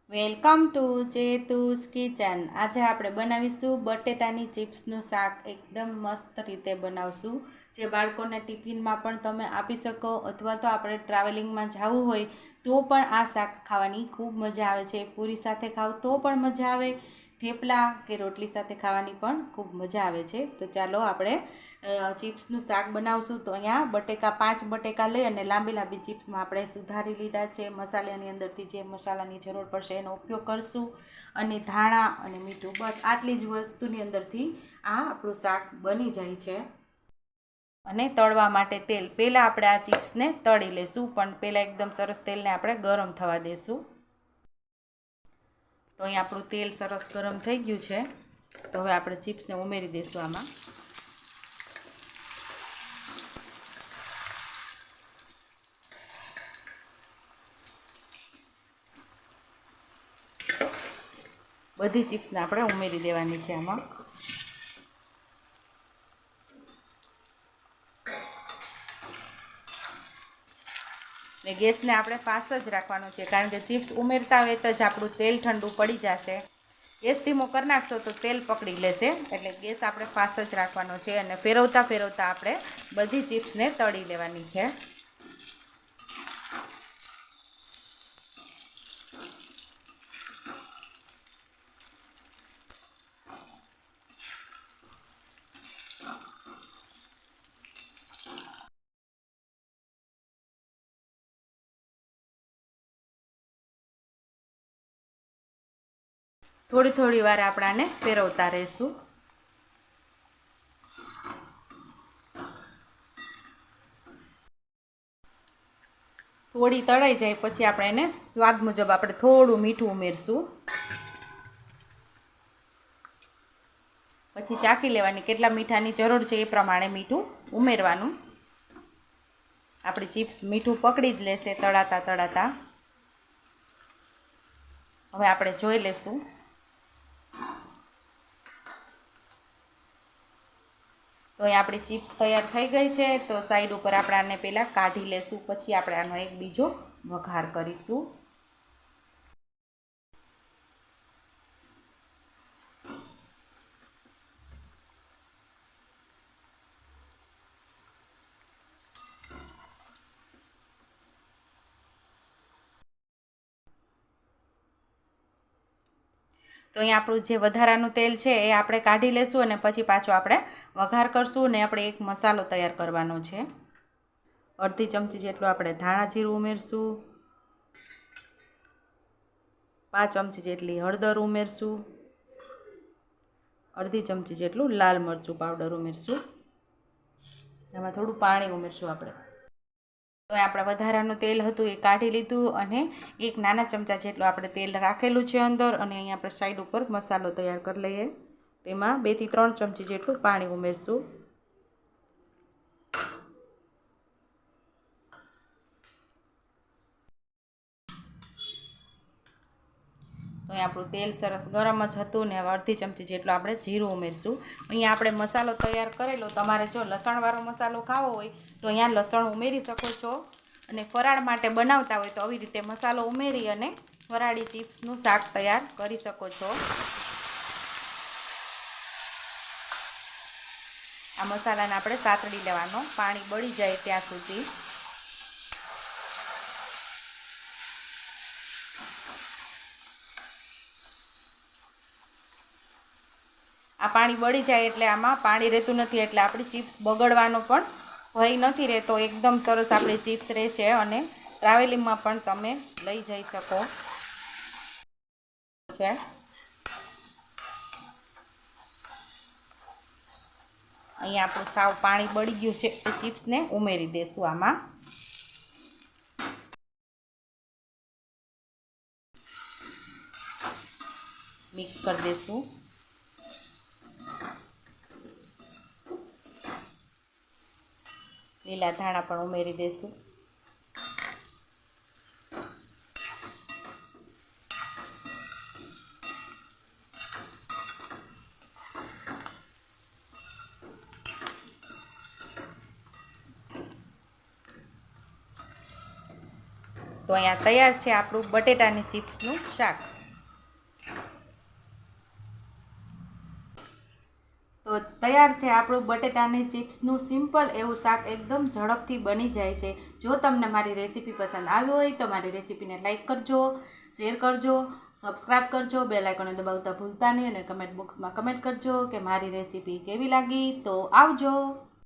Welcome to ચેતુસ kitchen. આજે આપણે બનાવીશું બટેટાની ચિપ્સનું શાક। એકદમ મસ્ત રીતે બનાવશું, જે બાળકોને ટિફિનમાં પણ તમે આપી શકો, અથવા તો આપણે ટ્રાવેલિંગમાં જવું હોય તો પણ આ શાક ખાવાની ખૂબ મજા આવે છે। પૂરી સાથે ખાવ તો પણ મજા આવે, થેપલા કે રોટલી સાથે ખાવાની પણ ખૂબ મજા આવે છે। તો ચાલો આપણે ચિપ્સનું શાક બનાવશું। તો અહીંયા 5 બટેકા લઈ અને લાંબી લાંબી ચિપ્સમાં આપણે સુધારી લીધા છે। મસાલાની અંદરથી જે મસાલાની જરૂર પડશે એનો ઉપયોગ કરશું, અને ધાણા અને મીઠું, બસ આટલી જ વસ્તુની અંદરથી આ આપણું શાક બની જાય છે। અને તળવા માટે તેલ, પહેલાં આપણે આ ચિપ્સને તળી લઈશું, પણ પહેલાં એકદમ સરસ તેલને આપણે ગરમ થવા દઈશું। તો અહીં આપણું તેલ સરસ ગરમ થઈ ગયું છે। તો હવે આપણે ચિપ્સને ઉમેરી દઈશું આમાં। બધી ચિપ્સને આપણે ઉમેરી દેવાની છે આમાં। ને ગેસને આપણે ફાસ્ટ જ રાખવાનો છે, કારણ કે ચિપ્સ ઉમેરતા હોય તો જ આપણું તેલ ઠંડુ પડી જશે। ગેસ ધીમો કરી નાખશો તો તેલ પકડી લેશે, એટલે ગેસ આપણે ફાસ્ટ જ રાખવાનો છે। અને ફેરવતા ફેરવતા આપણે બધી ચિપ્સને તળી લેવાની છે। થોડી થોડી વાર આપણે આને ફેરવતા રહીશું। થોડી તળાઈ જાય પછી આપણે એને સ્વાદ મુજબ આપણે થોડું મીઠું ઉમેરશું। પછી ચાખી લેવાની કેટલા મીઠાની જરૂર છે એ પ્રમાણે મીઠું ઉમેરવાનું। આપણી ચિપ્સ મીઠું પકડી જ લેશે તળાતા તળાતા। હવે આપણે જોઈ લેશું। તો અહીં આપણી ચિપ્સ તૈયાર થઈ ગઈ છે। તો સાઈડ ઉપર આપણે આને પહેલાં કાઢી લેશું, પછી આપણે આનો એક બીજો વઘાર કરીશું। તો અહીં આપણું જે વધારાનું તેલ છે એ આપણે કાઢી લેશું, અને પછી પાછો આપણે વઘાર કરશું। ને આપણે એક મસાલો તૈયાર કરવાનો છે। અડધી ચમચી જેટલું આપણે ધાણા જીરું ઉમેરશું, 5 ચમચી જેટલી હળદર ઉમેરશું, અડધી ચમચી જેટલું લાલ મરચું પાવડર ઉમેરશું, એમાં થોડું પાણી ઉમેરશું આપણે। તો આપણે વધારાનું તેલ હતું એ કાઢી લીધું, અને એક નાના ચમચા જેટલું આપણે તેલ રાખેલું છે અંદર, અને અહીંયા આપણે સાઈડ ઉપર મસાલો તૈયાર કરી લઈએ। તેમાં 2 થી 3 ચમચી જેટલું પાણી ઉમેરશું। તો અહીં આપણું તેલ સરસ ગરમ જ હતું, ને હવે અડધી ચમચી જેટલું આપણે જીરું ઉમેરશું। અહીંયા આપણે મસાલો તૈયાર કરેલો, તમારે જો લસણવાળો મસાલો ખાવો હોય તો અહીંયા લસણ ઉમેરી શકો છો, અને ફરાળ માટે બનાવતા હોય તો આવી રીતે મસાલો ઉમેરી અને ફરાળી ચિપ્સનું શાક તૈયાર કરી શકો છો। આ મસાલાને આપણે સાતળી લેવાનો, પાણી બળી જાય ત્યાં સુધી। આ પાણી બળી જાય એટલે આમાં પાણી રહેતું નથી, એટલે આપણી ચિપ્સ બગડવાનો પણ ભય નથી રહેતો। એકદમ સરસ આપણી ચિપ્સ રહે છે, અને ટ્રાવેલિંગમાં પણ તમે લઈ જઈ શકો છે। અહીંયા આપણું સાવ પાણી બળી ગયું છે, એ ચિપ્સને ઉમેરી દઈશું આમાં। મિક્સ કરી દઈશું। લીલા ધાણા પણ ઉમેરી દઈશું। તો અહીંયા તૈયાર છે આપણું બટેટાની ચિપ્સનું શાક। તો તૈયાર છે આપણું બટેટાની ચિપ્સનું સિમ્પલ એવું શાક, એકદમ ઝડપથી બની જાય છે. જો તમને મારી રેસીપી પસંદ આવી હોય તો મારી રેસીપીને લાઇક કરજો, શેર કરજો, સબસ્ક્રાઈબ કરજો, બેલ આઇકોન દબાવતા ભૂલતા નહીં અને કમેન્ટ બોક્સમાં કમેન્ટ કરજો કે મારી રેસીપી કેવી લાગી. તો આવજો.